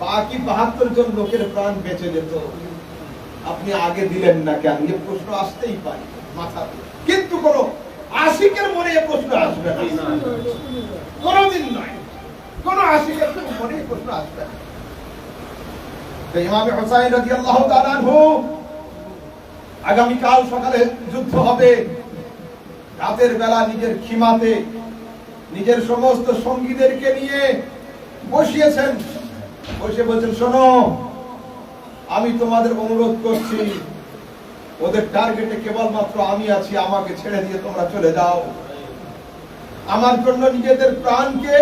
বাকি 72 জন লোকের প্রাণ বেঁচে যেত, আপনি আগে দিলেন না কেন? এই প্রশ্ন আসতেই পারে মাথাতে, কিন্তু কোন আশিকের মনে এই প্রশ্ন আসবে না, কোনদিন নয়। কোন আশিকের মনে এই প্রশ্ন আসবে না। ইমাম হুসাইন রাদিয়াল্লাহু তাআলা আনহু, আগামীকাল সকালে যুদ্ধ হবে। রাতের বেলা নিজের খিমাতে নিজের সমস্ত সঙ্গীদেরকে নিয়ে বসিয়েছেন, বসে বলছেন, শোনো, আমি তোমাদের অনুরোধ করছি, ওদের টার্গেটে কেবলমাত্র আমি আছি, আমাকে ছেড়ে দিয়ে তোমরা চলে যাও। আমার জন্য নিজেদের প্রাণকে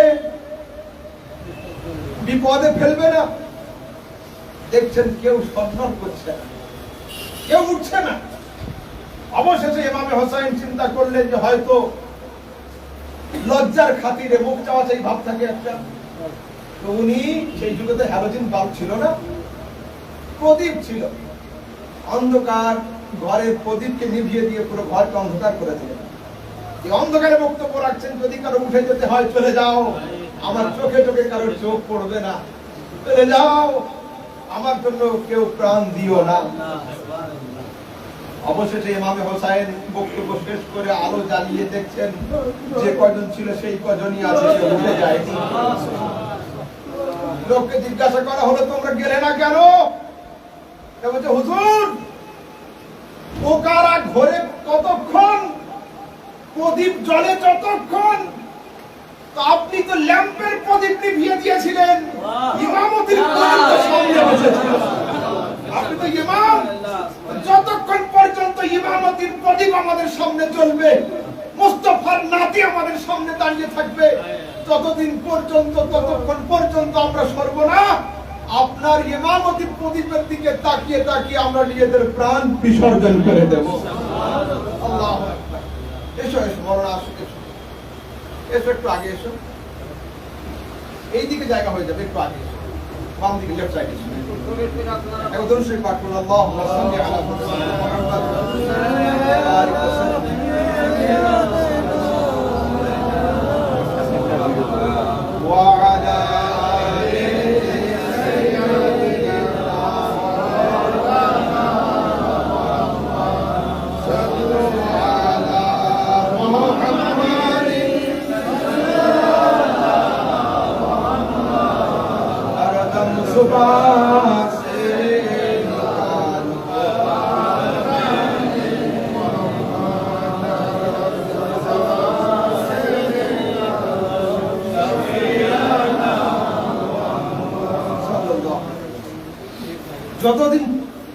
বিপদে ফেলবে না। দেখছেন কেউ সম্মান করছে না, কেউ উঠছে না। অবশেষে ইমামে হোসাইন চিন্তা করলেন যে হয়তো লজ্জার খাতিরে মুখ চাওয়া চাই ভাব থাকে একটা। তো উনি সেই যুগে তো হ্যালোজিন বাল্ব ছিল না, প্রদীপ ছিল। অন্ধকার ঘরের প্রদীপকে নিভিয়ে দিয়ে পুরো ঘরকে অন্ধকার করে দিলেন। এই অন্ধকারে বক্তব্য রাখছেন, যদি কারো উঠে যেতে হয় চলে যাও, আমার চোখে চোখে কারোর চোখ পড়বে না, চলে যাও, আমার জন্য কেউ প্রাণ দিও না। অবশেষে ইমামে হোসাইন বক্তব্য শেষ করে আলো জ্বালিয়ে দেখছেন যে কয়জন ছিল সেই কয়জনই আছে, কেউ উঠে যায়নি। লোককে জিজ্ঞাসা করা হলো, তোমরা গেলে না কেন? বলছে, হুজুর, পোকারা ঘরে কতক্ষণ, প্রদীপ জ্বলে যতক্ষণ, তো আপনি তো ল্যাম্পের প্রদীপ নিভিয়ে দিয়েছিলেন, ইমামতির প্রদীপ তো সামনে বসেছিল। আপনি তো ইমাম, যতক্ষণ পর্যন্ত ইমামতির প্রদীপ আমাদের সামনে চলবে, মুস্তাফার নাতি আমাদের সামনে দাঁড়িয়ে থাকবে, ততদিন পর্যন্ত, ততক্ষণ পর্যন্ত আমরা সরব না। আপনার ইমামতি প্রদীপের দিকে তাকিয়ে তাকিয়ে আমরা নিজেদের প্রাণ বিসর্জন করে দেব। আল্লাহু আকবার। এসো এসো, মরণ আসুক, এসো এসো, একটু আগে এসো, এই দিকে জায়গা হয়ে যাবে, একটু আগে এসো, বাম দিকে, লেফট সাইডে এসো। এখন দরুদ শরীফ পাঠ করুন, আল্লাহুম্মা সাল্লি আলা মুহাম্মাদ ওয়া আলি ওয়াসাল্লাম।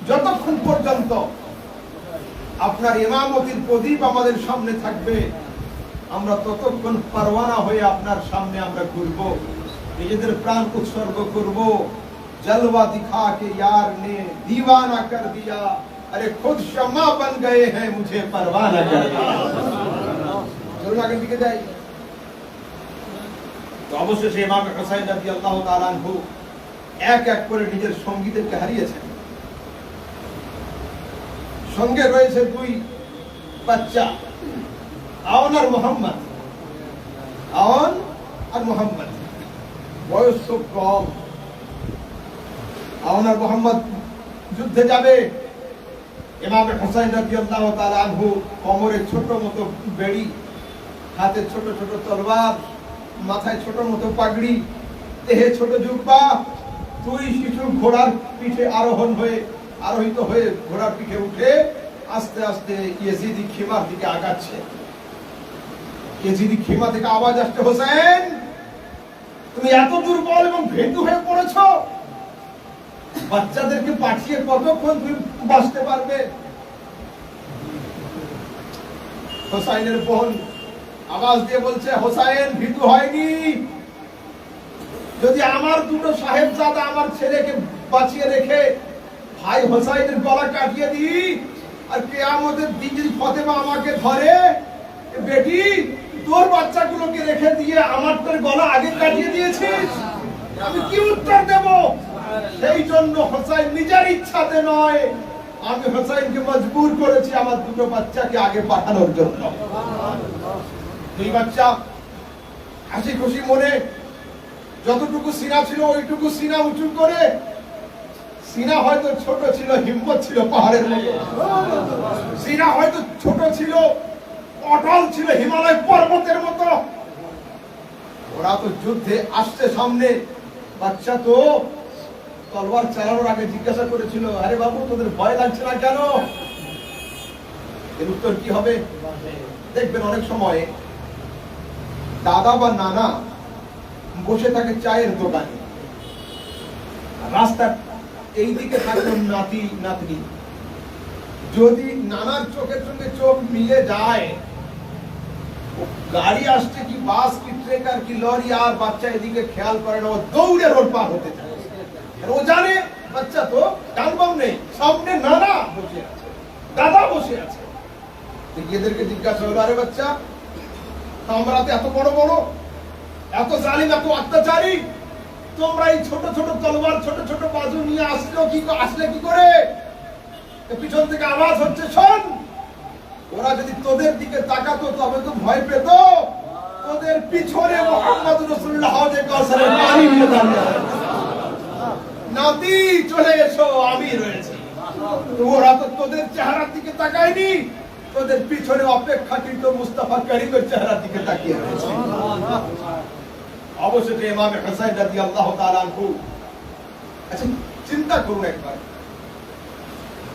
যতক্ষণ পর্যন্ত আপনার ইমামতির প্রদীপ আমাদের সামনে থাকবে, আমরা ততক্ষণ পারওয়ানা হয়ে আপনার সামনে আমরা ঘুরবো, নিজেদের প্রাণ উৎসর্গ করব। जलवा दिखा के यार ने दीवाना कर दिया, अरे खुद शम्मा बन गए हैं, मुझे परवाना कर दिया। चलो आगे दिखे जाए। तो অবশেষে ইমাম হুসাইন রাদিয়াল্লাহু তাআলা আনহু এক এক করে নিজের সঙ্গীদেরকে হারিয়েছেন। সঙ্গে রয়েছে দুই বাচ্চা, আওন আর মোহাম্মদ। আওন আর মোহাম্মদ বয়স খুব কম। আওন আর মোহাম্মদ যুদ্ধে যাবে। ইমাম হুসাইন রাদিয়াল্লাহু তাআলা আনহু কোমরে ছোট মতো বেড়ি, হাতে ছোট ছোট তলোয়ার, মাথায় ছোট মতো পাগড়ি, দেহে ছোট জুব্বা, দুই শিশু ঘোড়ার পিঠে আরোহিত হয়ে ঘোড়ার পিঠে উঠে আস্তে আস্তে ইয়েজিদি খিমার দিকে আগাচ্ছে। ইয়েজিদি খিমা থেকে আওয়াজ আসছে, হোসেন, তুমি এত দুর্বল এবং ভীতু হয়ে পড়েছো, বাচ্চাদেরকে পাঠিয়ে কতক্ষণ তুমি বাঁচতে পারবে? হোসাইনের বোন আওয়াজ দিয়ে বলছে, হোসাইন ভীতু হয়নি, যদি আমার দুটো সাহেবজাদা আমার ছেলেকে বাঁচিয়ে রেখে ভাই হোসাইনের গলা কাটিয়ে দিই, আর কিয়ামতের দিন যদি ফাতেমা আমাকে ধরে, বেটি তোর বাচ্চাগুলোকে রেখে দিয়ে আমার তোর গলা আগে কাটিয়ে দিয়েছিস, আমি কি উত্তর দেব? সেই জন্য হোসাইন নিজের ইচ্ছাতে নয়, আমি হোসাইনকে মজবুর করেছি আমার দুটো বাচ্চাকে আগে পাঠানোর জন্য। দুই বাচ্চা হাসি খুশি মনে যতটুকু সিনা ছিল ওইটুকু সিনা উঁচু করে, সিনা হয়তো ছোট ছিল, হিম্মত ছিল পাহাড়ের মতো, সিনা হয়তো ছোট ছিল, অটল ছিল হিমালয় পর্বতের মতো। ওরা তো যুদ্ধে আসছে সামনে, বাচ্চা তো তলোয়ার চালানোর আগে জিজ্ঞাসা করেছিল, আরে বাবু তোদের ভয় লাগছে না কেন? এর উত্তর কি হবে? দেখবেন অনেক সময় দাদা বা নানা বসে থাকে চায়ের দোকানে, রাস্তার এই দিকে থাকলো নাতি নাতনি, যদি নানার চোখের সঙ্গে চোখ মিলে যায়, গাড়ি আসছে কি বাস কি ট্রেকার কি লরি, আর বাচ্চা এদিকে খেয়াল করে না, ও দৌড়ে রোড পার হতে চায়। ও জানে বাচ্চা তো ডানবাম নেই, সামনে নানা বসে আছে, দাদা বসে আছে। এদেরকে জিজ্ঞাসা হলো, আরে বাচ্চা আমরা তো এত বড় বড়, এত জালিম, এত অত্যাচারী, তোমরা এই ছোট ছোট তলোয়ার ছোট ছোট বাজু নিয়ে আসলে কি করে? পিছন থেকে আওয়াজ হচ্ছে, শোন, ওরা যদি তোদের দিকে তাকাতো তবে তো ভয় পেত, তোদের পিছনে মুহাম্মদ রাসূলুল্লাহ হাউজে কাউসারের পানি নিয়ে দাঁড়িয়ে আছে। নাতি চলে এসো, আমি রয়েছি। ওরা তো তোদের চেহারার দিকে তাকায়নি, তোদের পিছনে অপেক্ষাকৃত মুস্তাফা করিমের চেহারার দিকে তাকিয়ে রয়েছে। অবশেষে ইমাম হুসাইন রাদিয়াল্লাহু তাআলা আনহু, আচ্ছা চিন্তা করুন একবার,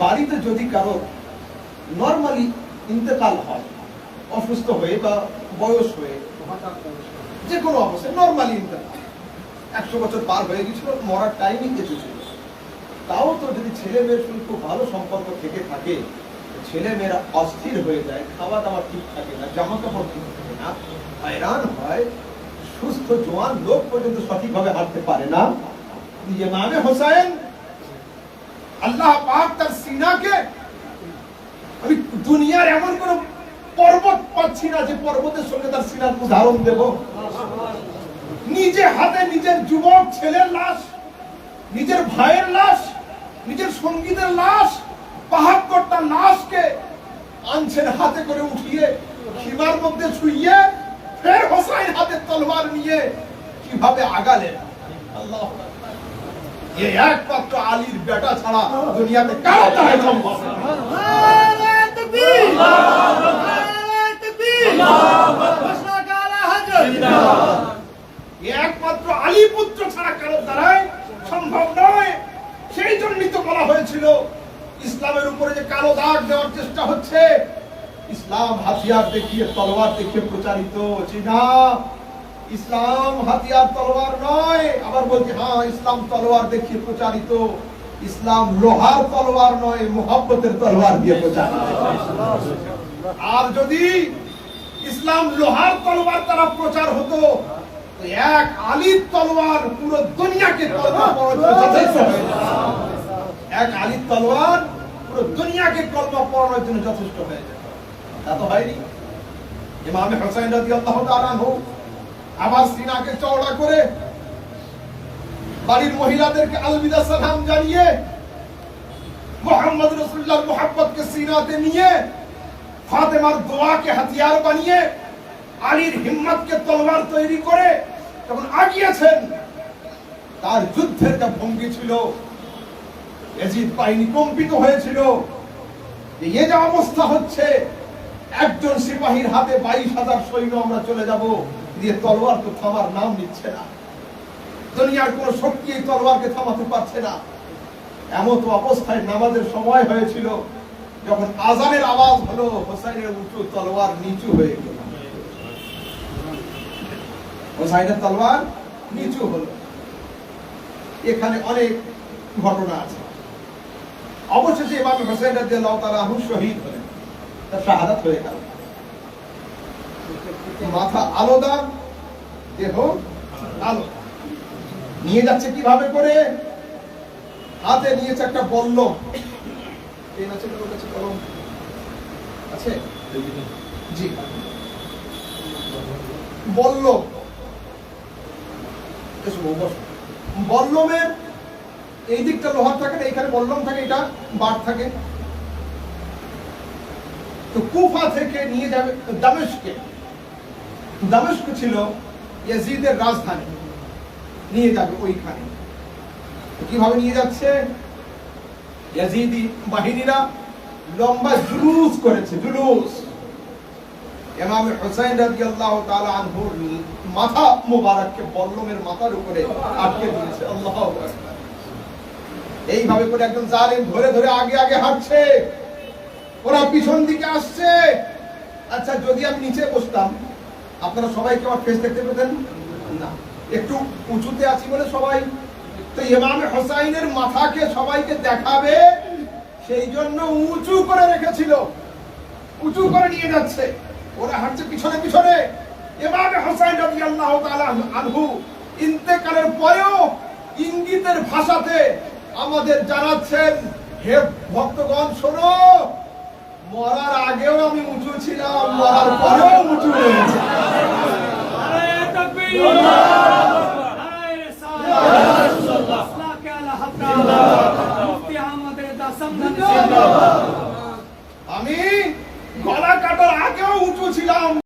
বাড়িতে যদি কারো নরমালি ইন্তেকাল হয়, অসুস্থ হয়ে বা বয়স হয়ে, যে কোনো অবস্থায় নরমালি ইন্তেকাল, 100 বছর পার হয়ে গেছিল, মরার টাইমই এসেছিল, তাও তো যদি ছেলে মেয়ের সঙ্গে খুব ভালো সম্পর্ক থেকে থাকে, ছেলে মেয়েরা অস্থির হয়ে যায়, খাওয়া দাওয়া ঠিক থাকে না, জামা কাপড় ঠিক থাকে না, হয়রান হয়, সুস্থ জোয়ান লোক পর্যন্ত সঠিকভাবে হাঁটতে পারে না। ইমাম হোসেন আল্লাহ পাক তার সিনাকে, আমি দুনিয়ার এমন কোন পর্বত পাচ্ছি না যে পর্বতের সঙ্গে তার সিনার উদাহরণ দেব। নিজে হাতে নিজের যুবক ছেলের লাশ, নিজের ভাইয়ের লাশ, নিজের সঙ্গীদের লাশ, ৭২টা লাশকে আনছেন হাতে করে উঠিয়ে, সীমার মধ্যে শুইয়ে, ফের হোসাইন হাতে তলোয়ার নিয়ে কিভাবে আগালেন। আল্লাহু আকবার। ये একমাত্র আলীর বেটা ছাড়া দুনিয়াতে কারো দ্বারা সম্ভব না। নারে তাকবীর, নারে তাকবীর, মাশাআল্লাহ আলা হযরত জিন্দাবাদ। একমাত্র আলী পুত্র ছাড়া কারো দ্বারাই সম্ভব নয়। সেই জন্যই তো বলা হয়েছিল, ইসলামের উপরে যে কালো দাগ দেওয়ার চেষ্টা হচ্ছে, ইসলাম হাতিয়ার দেখিয়ে তলোয়ার দেখিয়ে প্রচারিত হচ্ছে না। ইসলাম হাতিয়ার তলোয়ার নয়। আবার বলছি, হ্যাঁ ইসলাম তলোয়ার দেখিয়ে প্রচারিত, ইসলাম লোহার তলোয়ার নয়, মুহাব্বতের তলোয়ার দিয়ে প্রচারিত। আর যদি ইসলাম লোহার তলোয়ার দ্বারা প্রচার হতো, তো এক আলীর তলোয়ার পুরো দুনিয়াকে কলমা পড়ানোর জন্য যথেষ্ট হয়ে যেত। এক আলীর তলোয়ার পুরো দুনিয়াকে কলমা পড়ানোর জন্য যথেষ্ট হয়ে যেত। তা তো হয়নি। ইমাম হোসেন রাদিয়াল্লাহু তাআলা আনহু আবার সিনাকে চওড়া করে বাড়ির মহিলাদেরকে আলবিদা সালাম জানিয়ে, মুহাম্মদ রাসূলুল্লাহর মুহাব্বতকে সিনাতে নিয়ে, ফাতেমার দোয়াকে হাতিয়ার বানিয়ে, আলীর হিম্মতকে তলোয়ার তৈরি করে যখন আগিয়েছেন, তার যুদ্ধের যে ভঙ্গি ছিল, ইয়াজিদ বাহিনী কম্পিত হয়েছিল। এই যে অবস্থা হচ্ছে, একজন সিপাহীর হাতে 22,000 সৈন্য আমরা চলে যাব, দিয়ে তলোয়ার তো থামার নাম নিচ্ছে না। দুনিয়ার কোন শক্তি এই তলোয়ারকে থামাতে পারছে না। এমন তো অবস্থায় নামাজের সময় হয়েছিল, যখন আজানের আওয়াজ হলো, হোসাইনের উঁচু তলোয়ার নিচু হয়ে গেল। হোসাইনের তলোয়ার নিচু হলো। এখানে অনেক ঘটনা আছে। অবশেষে ইমাম হোসেন রাদিয়াল্লাহু তাআলা আনহু শহীদ হলেন, তার শাহাদাত হয়ে গেল। মাথা আলাদা, দেহ আলাদা। নিয়ে যাচ্ছে কিভাবে করে? হাতে নিয়েছে একটা বল্লম। এই আছে কারোর কাছে কলম আছে? জি, বল্লম। বল্লমের এই দিকটা লোহার থাকে না, এখানে বল্লম থাকে, এটা বাট থাকে। তো কুফা থেকে নিয়ে যাবে দামেস্কে। দামেস্ক ছিল ইয়াজিদের রাজধানী। নিয়ে যাবে ওইখানে। কিভাবে নিয়ে যাচ্ছে? ইয়াজিদি বাহিনীরা লম্বা জুলুস করেছে, জুলুস। ইমাম হুসাইন রাদিয়াল্লাহু তাআলা আনহুর মাথা মোবারককে বল্লমের মাথার উপরে আটকে দিয়েছে। আল্লাহু আকবার। এইভাবে করে একজন জালেম ধরে ধরে আগে আগে হাঁটছে, ওরা পিছন দিকে আসছে। আচ্ছা, যদি আমি নিচে বসতাম, আপনারা সবাই কি আমার ফেস দেখতে পেতেন? না, একটু উঁচুতে আছি বলে সবাই তো ইমাম হুসাইনের মাথাকে সবাইকে দেখাবে, সেই জন্য উঁচু করে রেখেছিল, উঁচু করে নিয়ে যাচ্ছে। ওরা হাঁটছে পিছনে পিছনে। ইমাম হুসাইন রাদিয়াল্লাহু তাআলা আনহু ইন্তেকালের পরেও ইঙ্গিতের ভাষাতে আমাদের জানাচ্ছেন, হে ভক্তগণ শোনো, মরার আগেও আমি উঁচু ছিলাম, মরার পরেও উঁচু হয়েছে। নারায়ে তাকবীর, নারায়ে রিসালাত, আখলাকে আলা হাক্কা, মুফতি আহমদ রেজা সামদানি জিন্দাবাদ। আমি গলা কাটার আগেও উঁচু ছিলাম।